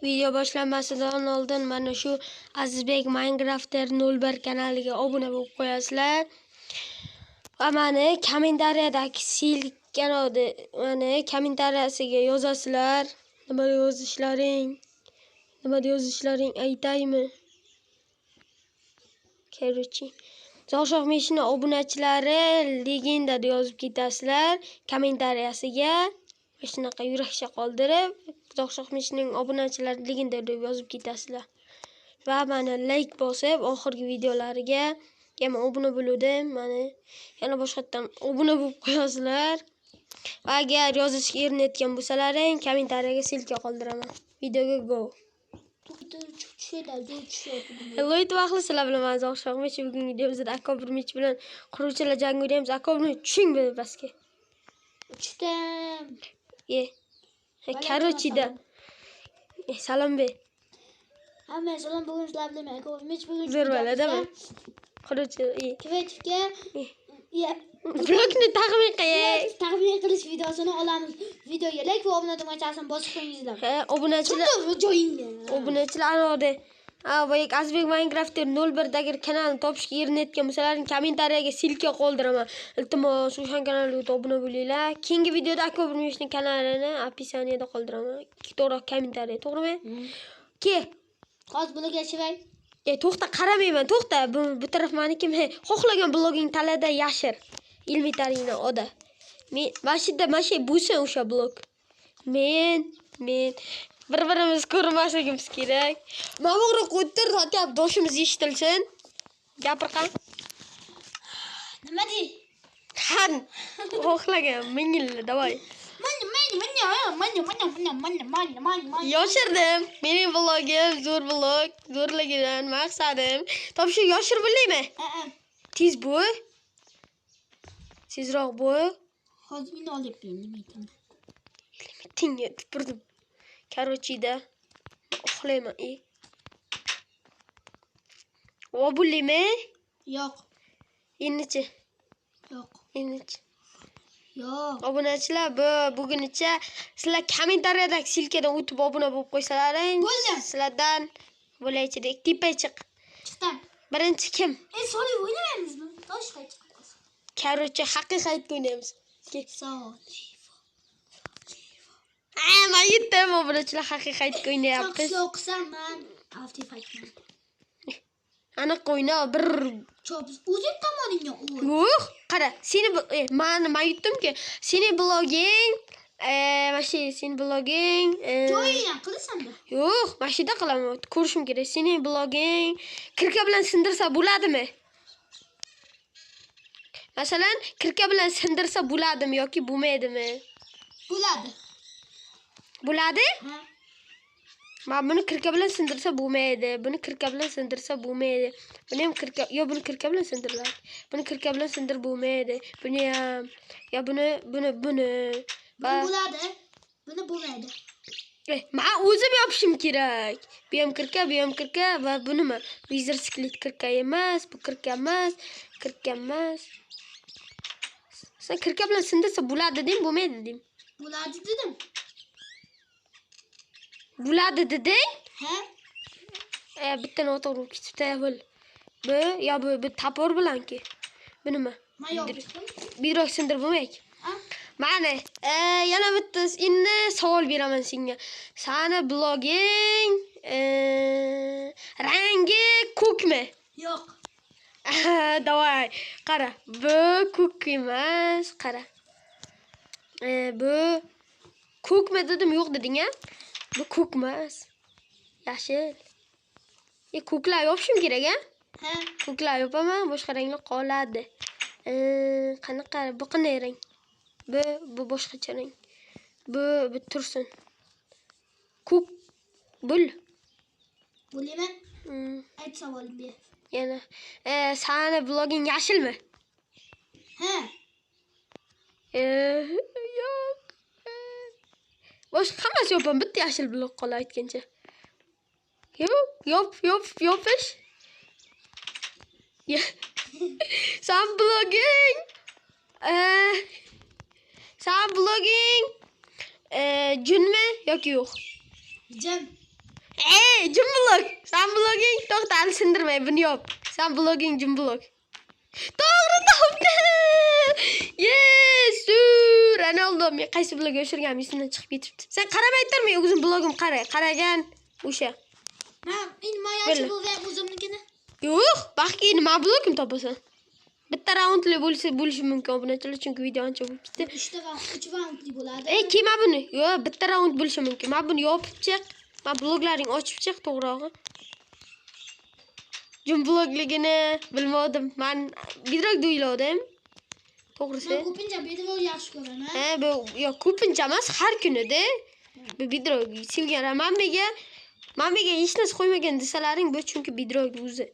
Video boshlanmasidan oldin mana shu Azizbek Minecrafter 01 kanaliga obuna bo'lib qo'yasizlar. Va meni kommentariyadagi silkanodi, meni kommentariyasiga yozasizlar. Nima yozishlaring aytaymi? Короче, Zoshaq Meshni obunachilari legenda deb yozib ketasizlar kommentariyasiga. Shunaqa yurakcha qoldirib, Zoshaq Meshning obunachilari legenda deb yozib ketasizlar. Va meni like bosib, oxirgi videolariga yana obuna bo'ldim. Meni yana boshqatdan obuna bo'lib qo'yasizlar. Va agar yozishga erinayotgan bo'lsalaring, kommentariyaga silka qoldiraman. Videoga go. Hello, vaqtli sizlar bilan Zoshaq Mesh. Bugungi videomizda Akobir Mech bilan quruvchilar jangi o'ynaymiz. Akobirni tushing basga. Tushdim. Короче-da. Salom be. Hamma salom, bugun sizlar bilan Akobir Mech bugun Zo'rvaladimi? Quruvchi. Kreativga Blokni taqdim qilay. taqdim qilish videosini olamiz. Videoga like va obuna tugmachasini bosib qo'yingizlar. Obunachilar. Joyingga. Obunachilar orada. Voyek Azizbek Minecrafter 01 dagi kanalni topishga erinayotgan bo'lsalaring, kommentariyaga silka qoldiraman. Iltimos, o'sha kanalga obuna bo'linglar. Keyingi videoda Akobir Meshning kanalini описаниеda qoldiraman. To'g'ri kommentariya, to'g'rimi? Ke. Hozir buni gashivay. To'xta, qaramayman, to'xta. Bu taraf meniki. Xohlagan bloging talada yashir. Ilmiy tarixni oda. Men mashida bo'lsin o'sha blog. Men bir-birimiz ko'rmasligimiz kerak. Ma'mura qo'ytir, to'xtab doshimiz eshitilsin. Gapirqan. Nima dey? Qan. Xohlagan mingilla, davay. Mana. Yoshirdim. Mening blogim zo'r blog. Zo'rligidan maqsadim. Topshir yoshir bilaymi? Tez bo'y. Tezroq bo'y. Hozir meni olib nima aytaman? Tinga tupurdim. Короче-da. Uxlayman. Obulaymi? Yo'q. Endichi. Yo'q. Obunachilar, buguncha sizlar kommentariyadagi silkadan o'tib obuna bo'lib qo'ysalaring, sizlardan bo'laychidek tepa chiq. Chiqdim. Birinchi kim? Solib o'ynaymizmi? Toshqa chiqamiz. Короче, haqiqatga o'ynaymiz. Men yetdim, obunachilar haqiqatga o'ynayapmiz. O'qisam men After Effect'man. Aniq o'yna, bir Cho'p, o'zing tomoningga o'y. yo'q, qara, seni men yutdimki, seni bloging, seni bloging, Joyingga qilasan-da. yo'q, mashida qilaman. Ko'rishim kerak. Seni bloging kirka bilan sindirsa bo'ladimi? Masalan, kirka bilan sindirsa bo'ladimi yoki bo'lmaydimi? Bo'ladi. Bo'ladi? Ha. Men buni kirka bilan sindirsa bo'lmaydi. Buni kirka bilan sindirsa bo'lmaydi. Buni ham kirka, buni kirka bilan sindiriladi. Buni kirka bilan sindirib bo'lmaydi. Buni ham, buni. Bo'ladi. Buni bo'lmaydi. Men o'zim yopishim kerak. Bu ham kirka va bu nima? Wizard Split kirka emas, bu kirka emas. Sen kirka bilan sindirsa bo'ladi dedim, bo'lmaydi dedim. Bo'ladi dedim. Bo'ladi deding? Ha? Bitta noto'g'ri ketibdi bo'l. Bu tapor bilanki. Bu nima? Men yopdim. Biroq sindirib bo'lmaydi. Mana, yana bitta endi savol beraman senga. Sani bloging rangi ko'kmi? Yo'q. Davay, qara. Bu ko'k emas, qara. Bu ko'kmi dedim, yo'q deding-a? Bu ko'k emas. Yashil. Ko'klar yopishim kerak-a? Ha? Ko'klar yopaman, boshqa ranglar qoladi. Qanaqa? Bu qanday rang? Bu boshqacha rang. Bu tursin. Ko'k bul. Bo'laymi? Ayt savolimga. Yana, sani bloging yashilmi? Ha? Yo'q. Boshqa hammasi yopaman, bitta yashil blog qoladi aytgancha. Yo'q, yopish. San blogging Junmi yoki yo'q? Jim. Jim blok. Sen bloging to'xta, hali sindirmay buni yop. Sen bloging jim blok. To'g'ri topdi. Yes! Ronaldo men qaysi blogga o'shirganim esimdan chiqib ketibdi. Sen qaramay turmay, o'zim blogim qaragan o'sha. Men himoyachi bo'lgan o'zimnikini. Yo'q, baxtga nima blogim topasan. Bitta raundli bo'lishi mumkin obunachilar, chunki video ancha bo'lib ketdi. 3 raundli bo'ladi. Kema buni. Yo'q, bitta raund bo'lishi mumkin. Men buni yopib chiq. Men bloglaring ochib chiq, to'g'rirog'i. Jum blogligini bilmadim. Men bidroq o'yladim. To'g'risi. Men ko'pincha bidroq yaxshi ko'raman. Bu yo'q, ko'pincha emas, har kunida. Bu bidroq sevgan. Mamaga hech narsa qo'ymagan desalaring, bu chunki bidroq o'zi.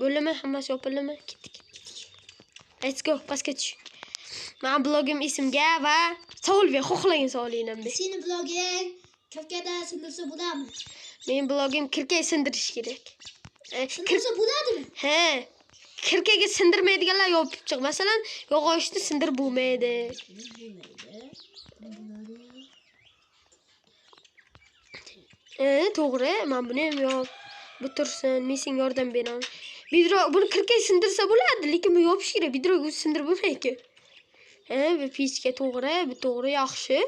Bo'laman, hammasi yopilimi? Ketdik. Let's go, pastga tush. Men blogim ismga va savolga xohlagan savolingdan ber. Seni bloging kirkada sindirsa bo'ladimi? Men blogim kirkaga sindirish kerak. Sindirsa bo'ladimi? He. Kirkaga sindirmaydiganlar yopib chiq. Masalan, yog'ochni sindirib bo'lmaydi. To'g'ri, men buni ham yop. Bu tursin, men senga yordam beraman. Bidroq buni kirkaga sindirsa bo'ladi, lekin bu yopish kerak. Bidroq o'zi sindirib bo'lmaydi. Bu pichka to'g'ri, bu to'g'ri yaxshi.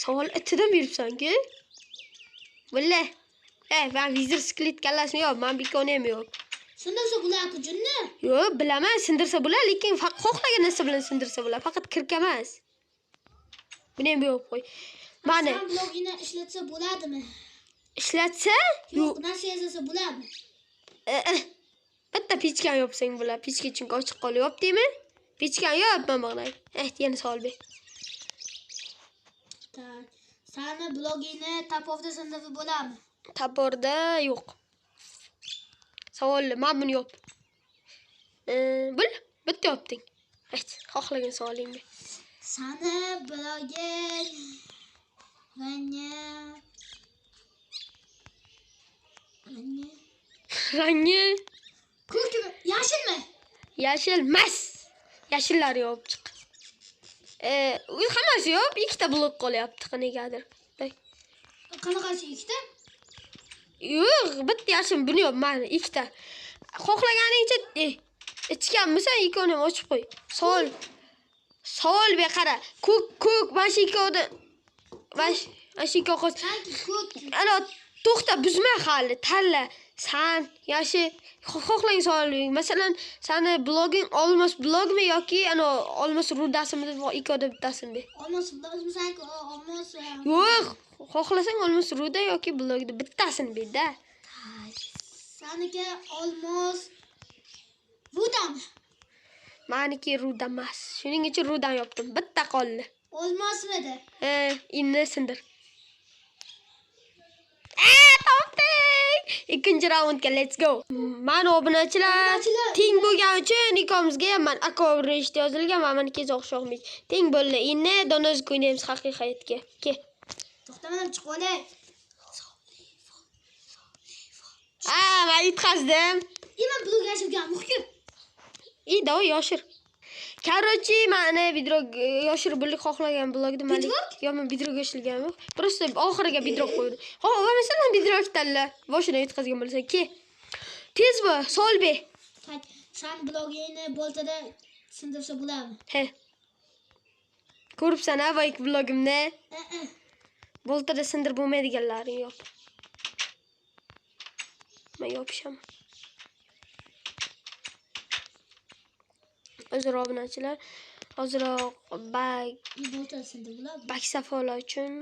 Savol itidan beribsan-ku. Billa. Men vizir sklit kallasini yo'q, men bekoni ham yo'q. Sindirsa bo'ladi junni. Yo'q, bilaman, sindirsa bo'ladi, lekin xohlagan narsa bilan sindirsa bo'ladi, faqat kirka emas. Buni ham yo'q qo'y. Mana Sen blogingni ishlatsa bo'ladimi? Ishlatsa? Yo'q, narsa yozsa bo'ladimi? Bitta pichkan yopsang bo'ladi. Pichka chunki ochiq qolib yopdingmi? Pichkan yopman bag'lay. Yana savol ber. Sani blogingni tapovda sindirib bo'ladimi? Taporda yo'q. Savolli, men buni yop. Bitta yopding. Xohlagan savolingni. Sani bloging rangi ko'kmi? Yashilmi? Yashil emas. Yashillar yopib chiq. Hammasi yop, ikkita blok qolyapti negadir. Qanaqasi ikkita? Yo'q, bitta yashil buni yop, mana ikkita. Xohlaganingcha ichganmisan, ikkovini ham ochib qo'y. Savol ber qara. Ko'k mashikoda. Mashiko qo'y. Ana to'xta, buzma hali, tanla. Sen yoshi xohlagan savoling. Masalan, seni bloging olmos blogmi yoki ana olmos rudasimi deb ikkovda bittasini ber. Olmos blogmi sanki olmos. Yo'q, xohlasang olmos ruda yoki blogda bittasini ber-da. Saniki olmos rudami? Meniki ruda emas. Shuning uchun rudan yopdim. Bitta qoldi. Olmosmidi? Inni sindir. Topdik! Ikkinchi raundga let's go. Mana obunachilar teng bo'lgani uchun ikkomizga ham men akovrishda yozilgan, meniki o'xshamaydi. Teng bo'ldi. Inni donoz ko'ynaymiz haqiqatga. Ke. To'xtamadan chiq olay. Men yutqazdim. Men blog yashirgan muhkim. Dav yoshir. Короче, mana bidroq yoshirib bo'lib xohlagan blogda men men bidroq yoshilgan yo'q. Просто oxiriga bidroq qo'ydim. Va masalan bidroq tanla. Boshini yutqazgan bo'lsa, ke. Tez bo'l, savol ber. Sen blogingni boltada sindirsa bo'ladimi? He. Ko'ribsan avval blogimni? Boltada sindirib bo'lmaydiganlaring yo'q. Men yopishaman. Hozirroq obunachilar, hozirroq bak safolar uchun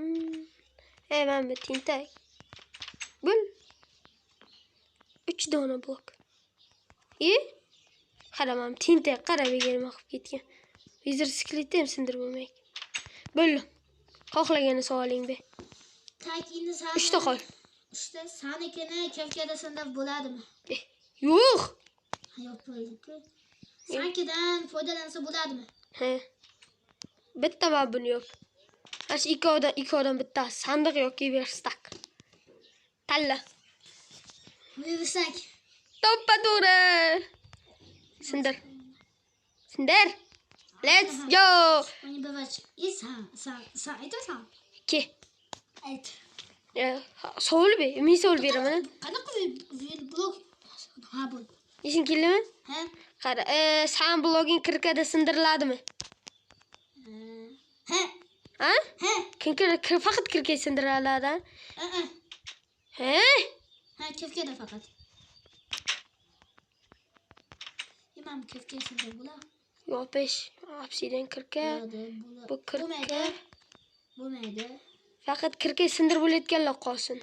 men bu tintak. Bul. 3 dona blok. Qaramam, tintak qarab egarim qilib ketgan. Vizir sklitni ham sindirib bo'lmaydi. Bul. Xohlagan savoling ber. Takini san. 3 ta qol. Ishda sanikini kafkada sindirib bo'ladimi? Yo'q. Yo'q bo'ldi-ku. Sankidan foydalansa bo'ladimi? Bitta men buni yo'q. Ash ikkovdan bitta sandiq yoki verstak. Tanla. Versak. Toppa to'g'ri. Sindir. Let's go. Sen aytasan. Ke. Ayt. Savol ber. Men savol beraman. Qanaqa blog? Ha bu. Esing keldimi? Ha? Qara, sen bloging kirkada sindiriladimi? Ha? Ha? Ha? Faqat kirkada sindiriladi. He? Ha, kefkada faqat. Imam kefka sindir bular. Yo'q, 5. Obsidian kirka. Bu kirka. Bo'lmaydi. Faqat kirka sindirib bo'layotganlar qolsin.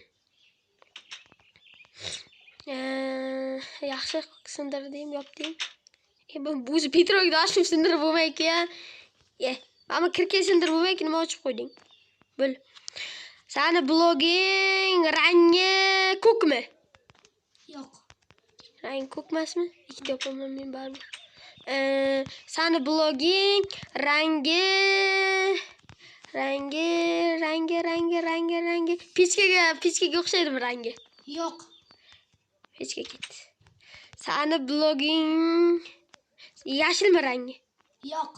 Yaxshi sindirdim, yopdim. Bu o'zi Petroga dashib sindirib bo'lmaydi-ku. Ammo kirka sindirib bo'lmaydi, nima ochib qo'yding? Bil. Sani bloging rangi ko'kmi? Yo'q. Rang ko'k emasmi? Ikkita yopaman men baribir. Sani bloging rangi pechkaga o'xshaydimi rangi? Yo'q. Pechka ketdi. Sani bloging yashilmi rangi? Yo'q.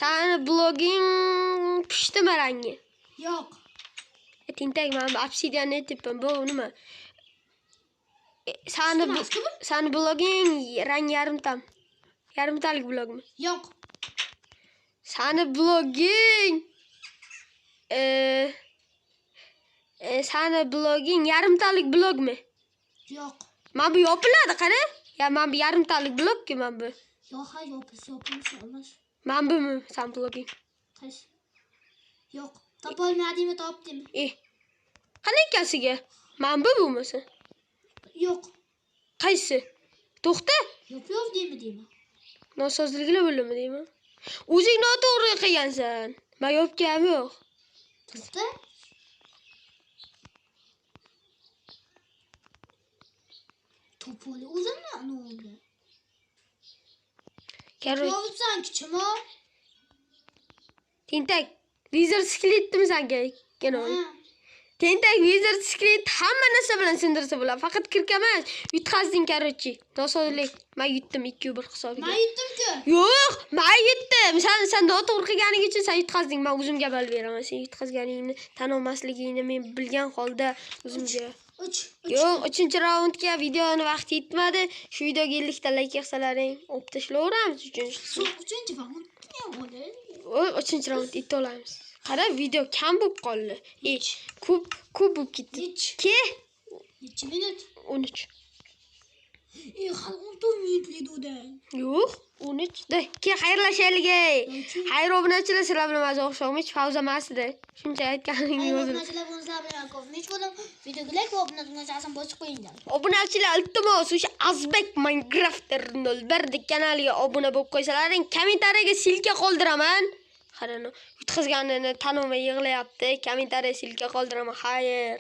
Sani bloging pushtimi rangi? Yo'q. Tintak, men obsidian aytibman. Bu nima? Sani bloging rang yarimtam. Yarimtalik blogmi? Yo'q. Sani bloging yarimtalik blogmi? Yo'q. Men bu yopiladi, qara. Men bu yarimtalik blogki men bu. Yo'q, ha, yopilsa olmas. Men bumi san bloging. Qaysi? Yo'q. Topolmadingmi, topdingmi? Qanday ekansiga? Men bu bo'lmasa? Yo'q. Qaysi? To'xta. Yo'q deyman. Nosozliklar bo'ldimi deyman. O'zing noto'g'ri qilgansan. Men yopganim yo'q. To'xta. To'poli o'zimni oldi. Yovsan kichimo. Tentak, Wizard Skelettimi senga? Tentak Wizard Skelet hamma narsa bilan sindirsa bo'ladi. Faqat kirka emas. Yutqazding, короче. Nosozlik. Men yutdim 2-1 hisobiga. Men yutdim-ku. Yo'q, men yutdim. Sen noto'g'ri qilganing uchun sen yutqazding. Men o'zimga bal beraman. Sen yutqazganingni tan olmasligingni men bilgan holda o'zimga. Yo'q, 3-raundga videoni vaqti yetmadi. Shu videoga 50 ta like qilsalaring, o'p tashlayveramiz 3-raund. 3-raund yetib olamiz. Qara, video kam bo'lib qoldi. Ko'p bo'lib ketdi. Necha minut? 13. Hali 14 minut videodan. Yo'q, 13. Da, xayrlashaylik. Xayr obunachilar, sizlar bilan mazza o'xshamaydi, pauza emasdi. Shuncha aytganingiz o'zim. Obunachilar bo'lsa bilan ko'pincha bo'lib, videoga like va obunachani bosib qo'yinglar. Obunachilar, iltimos, o'sha Azbek Minecraft 01 kanaliga obuna bo'lib qo'ysalaring, kommentariyaga silka qoldiraman. Qarang, yutqazganini tan olmay yig'layapti. Kommentariyaga silka qoldiraman. Xayr.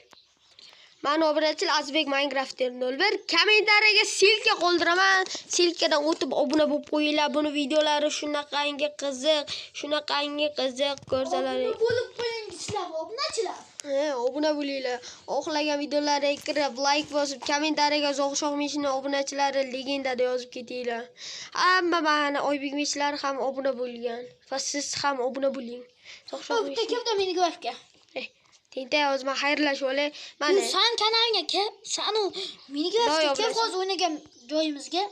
Mana obunachilar Azbek Minecraft 01 kommentariyaga silka qoldiraman. Silkadan o'tib obuna bo'lib qo'yinglar. Buni videolari shunaqangi qiziq ko'rsalaring. Bo'lib qo'yinglar, obunachilar. Obuna bo'linglar. Xohlagan videolarga kirib, like bosib, kommentariyaga Zo'g'shoq meshini obunachilari legendada yozib ketinglar. Hamma mana Oybek meshlari ham obuna bo'lgan. Va siz ham obuna bo'ling. Zo'g'shoq mesh. Kelda meni guvohga. Tentak, o'zim xayrlashib olay. Mana sen kanalga kel, sen meni guvohga kel, hozir o'ynagan joyimizga.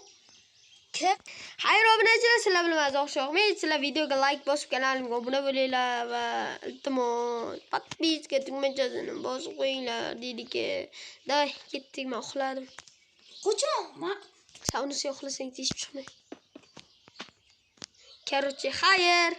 Xayr obunachilar, sizlar bilan Zo'g'shoq mesh. Sizlar videoga like bosib, kanalimga obuna bo'linglar va iltimos podpiska tugmachasini bosib qo'yinglar deydi-ki. Day, ketdik, men uxladim. Qachon? Sen uni yo'qlasang teshib chiqmay. Короче, xayr.